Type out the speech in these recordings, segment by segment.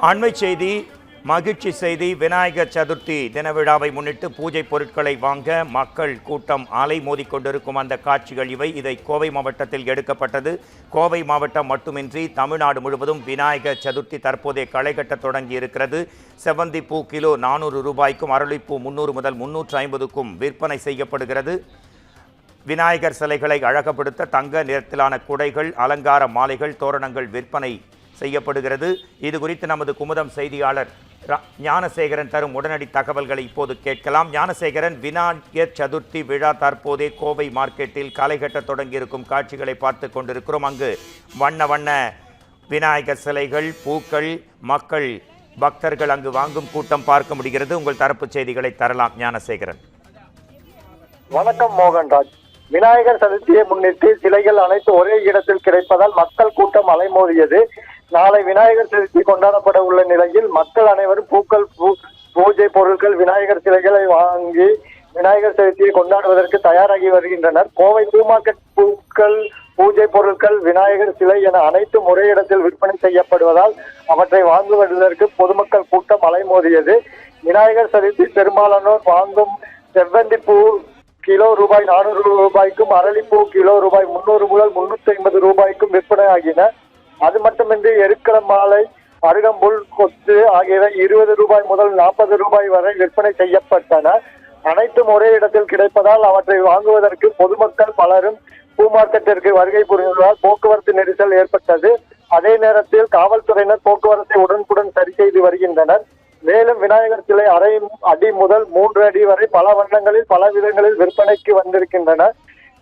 அண்மை செய்தி, மகிழ்ச்சி செய்தி. விநாயகர் சதுர்த்தி தின விழாவை முன்னிட்டு பூஜை பொருட்களை வாங்க மக்கள் கூட்டம் அலைமோதி கொண்டிருக்கும் அந்த காட்சிகள் இவை. இதை கோவை மாவட்டத்தில் எடுக்கப்பட்டது. கோவை மாவட்டம் மட்டுமின்றி தமிழ்நாடு முழுவதும் விநாயகர் சதுர்த்தி தற்போதைய களைகட்ட தொடங்கி இருக்கிறது. செவ்வந்தி பூ கிலோ 400 ரூபாய்க்கும், அரளிப்பூ 300 முதல் 350க்கும் விற்பனை செய்யப்படுகிறது. விநாயகர் சிலைகளை அழகுபடுத்த தங்க நிறத்திலான குடைகள், அலங்கார மாலைகள், தோரணங்கள் விற்பனை செய்யப்படுகிறது. இது குறித்து நமது குமுதம் செய்தியாளர் ஞானசேகரன் தரும் உடனடி தகவல்களை இப்போது கேட்கலாம். ஞானசேகரன், விநாயகர் சதுர்த்தி விழா தற்போதே கோவை மார்க்கெட்டில் களைகட்ட தொடங்கியிருக்கும் காட்சிகளை பார்த்து கொண்டிருக்கிறோம். அங்கு வண்ண வண்ண விநாயகர் சிலைகள், பூக்கள், மக்கள், பக்தர்கள் அங்கு வாங்கும் கூட்டம் பார்க்க முடிகிறது. உங்கள் தரப்பு செய்திகளை தரலாம் ஞானசேகரன். வணக்கம் மோகன்ராஜ். விநாயகர் சதுர்த்தியை முன்னிட்டு சிலைகள் அனைத்து ஒரே இடத்தில் கிடைப்பதால் மக்கள் கூட்டம் அலைமோதியது. நாளை விநாயகர் சதுர்த்தி கொண்டாடப்பட உள்ள நிலையில் மக்கள் அனைவரும் பூக்கள், பூஜை பொருட்கள், விநாயகர் சிலைகளை வாங்கி விநாயகர் சதுர்த்தியை கொண்டாடுவதற்கு தயாராகி வருகின்றனர். கோவை பூ மார்க்கெட் பூக்கள், பூஜை பொருட்கள், விநாயகர் சிலை என அனைத்தும் ஒரே இடத்தில் விற்பனை செய்யப்படுவதால் அவற்றை வாங்குவதற்கு பொதுமக்கள் கூட்டம் அலைமோதியது. விநாயகர் சதுர்த்தி பெரும்பாலானோர் வாங்கும் செவ்வந்தி பூ கிலோ ரூபாய் 400 ரூபாய்க்கும், அரளிப்பூ கிலோ ரூபாய் 300 முதல் 350 ரூபாய்க்கும் விற்பனை ஆகின. அது மட்டுமின்றி எருக்கள மாலை, அருகம்புல், கொத்து ஆகியவை 20 ரூபாய் முதல் 40 ரூபாய் வரை விற்பனை செய்யப்பட்டன. அனைத்தும் ஒரே இடத்தில் கிடைப்பதால் அவற்றை வாங்குவதற்கு பொதுமக்கள் பலரும் பூ மார்க்கெட்டிற்கு வருகை புரிந்ததால் போக்குவரத்து நெரிசல் ஏற்பட்டது. அதே நேரத்தில் காவல்துறையினர் போக்குவரத்தை உடனுக்குடன் சரி செய்து வருகின்றனர். மேலும் விநாயகர் சிலை 1/2 அடி முதல் 3 அடி வரை பல வண்ணங்களில் பல விதங்களில் விற்பனைக்கு வந்திருக்கின்றன.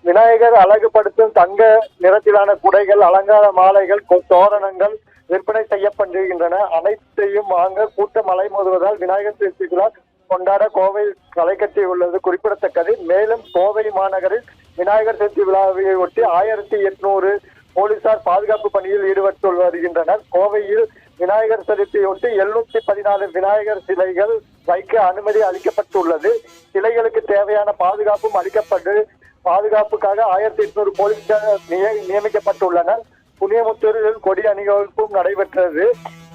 விநாயகர் அழகுபடுத்தும் தங்க நிறத்திலான குடைகள், அலங்கார மாலைகள், தோரணங்கள் விற்பனை செய்யப்படுகின்றன. அனைத்தையும் வாங்க கூட்டம் அலைமோதுவதால் விநாயகர் சதுர்த்தி விழா கொண்டாட கோவை களை கட்டியுள்ளது குறிப்பிடத்தக்கது. மேலும் கோவை மாநகரில் விநாயகர் சதுர்த்தி விழாவை ஒட்டி 1800 போலீசார் பாதுகாப்பு பணியில் ஈடுபட்டு வருகின்றனர். கோவையில் விநாயகர் சதுர்த்தியொட்டி 714 விநாயகர் சிலைகள் வைக்க அனுமதி அளிக்கப்பட்டுள்ளது. சிலைகளுக்கு தேவையான பாதுகாப்பும் அளிக்கப்பட்டு பாதுகாப்புக்காக 1800 போலீசார் நியமிக்கப்பட்டுள்ளனர். புனியமுத்தூரில் கொடி அணிவகுப்பும் நடைபெற்றது.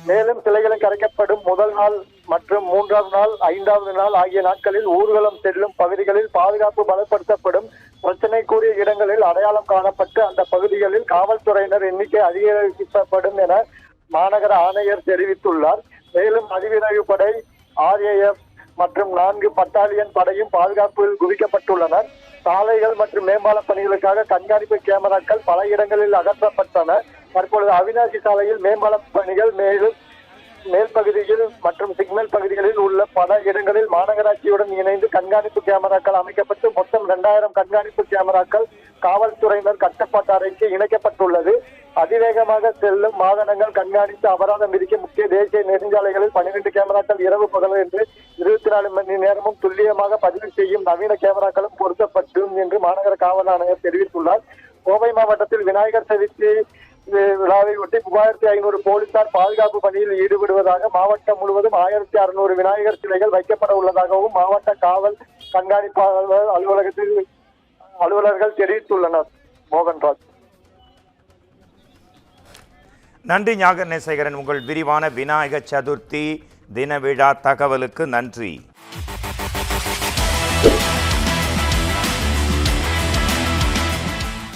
மேலும் சிலைகளை கரைக்கப்படும் முதல் நாள் மற்றும் 3ஆம் நாள், 5வது நாள் ஆகிய நாட்களில் ஊர்வலம் செல்லும் பகுதிகளில் பாதுகாப்பு பலப்படுத்தப்படும். பிரச்சனைக்குரிய இடங்களில் அடையாளம் காணப்பட்டு அந்த பகுதிகளில் காவல்துறையினர் எண்ணிக்கை அதிகரிக்கப்படும் என மாநகர ஆணையர் தெரிவித்துள்ளார். மேலும் அதிவிரைவு படை, RAF மற்றும் 4 பட்டாலியன் படையும் பாதுகாப்பில் குவிக்கப்பட்டுள்ளனர். சாலைகள் மற்றும் மேம்பால பணிகளுக்காக கண்காணிப்பு கேமராக்கள் பல இடங்களில் அகற்றப்பட்டன. தற்பொழுது அவிநாசி சாலையில் மேம்பால பணிகள் மேல் பகுதியில் மற்றும் சிக்னல் பகுதிகளில் உள்ள பல இடங்களில் மாநகராட்சியுடன் இணைந்து கண்காணிப்பு கேமராக்கள் அமைக்கப்பட்டு மொத்தம் 2000 கண்காணிப்பு கேமராக்கள் காவல்துறையினர் கட்டுப்பாட்டு அறைக்கு இணைக்கப்பட்டுள்ளது. அதிவேகமாக செல்லும் வாகனங்கள் கண்காணித்து அபராதம் விதிக்க முக்கிய தேசிய நெடுஞ்சாலைகளில் 12 கேமராக்கள் இரவு பகல் என்று 24 மணி நேரமும் துல்லியமாக பதிவு செய்யும் நவீன கேமராக்களும் பொருத்தப்படும் என்று மாநகர காவல் ஆணையர் தெரிவித்துள்ளார். கோவை மாவட்டத்தில் விநாயகர் சதுர்த்தி விழாவை ஒட்டி 3500 போலீசார் பாதுகாப்பு பணியில் ஈடுபடுவதாக, மாவட்டம் முழுவதும் 1600 விநாயகர் சிலைகள் வைக்கப்பட உள்ளதாகவும் மாவட்ட காவல் கண்காணிப்பாளர் அலுவலர்கள் தெரிவித்துள்ளனர். மோகன்ராஜ். நன்றி ஞானசேகரன். உங்கள் விரிவான விநாயகர் சதுர்த்தி தின விழா தகவலுக்கு நன்றி.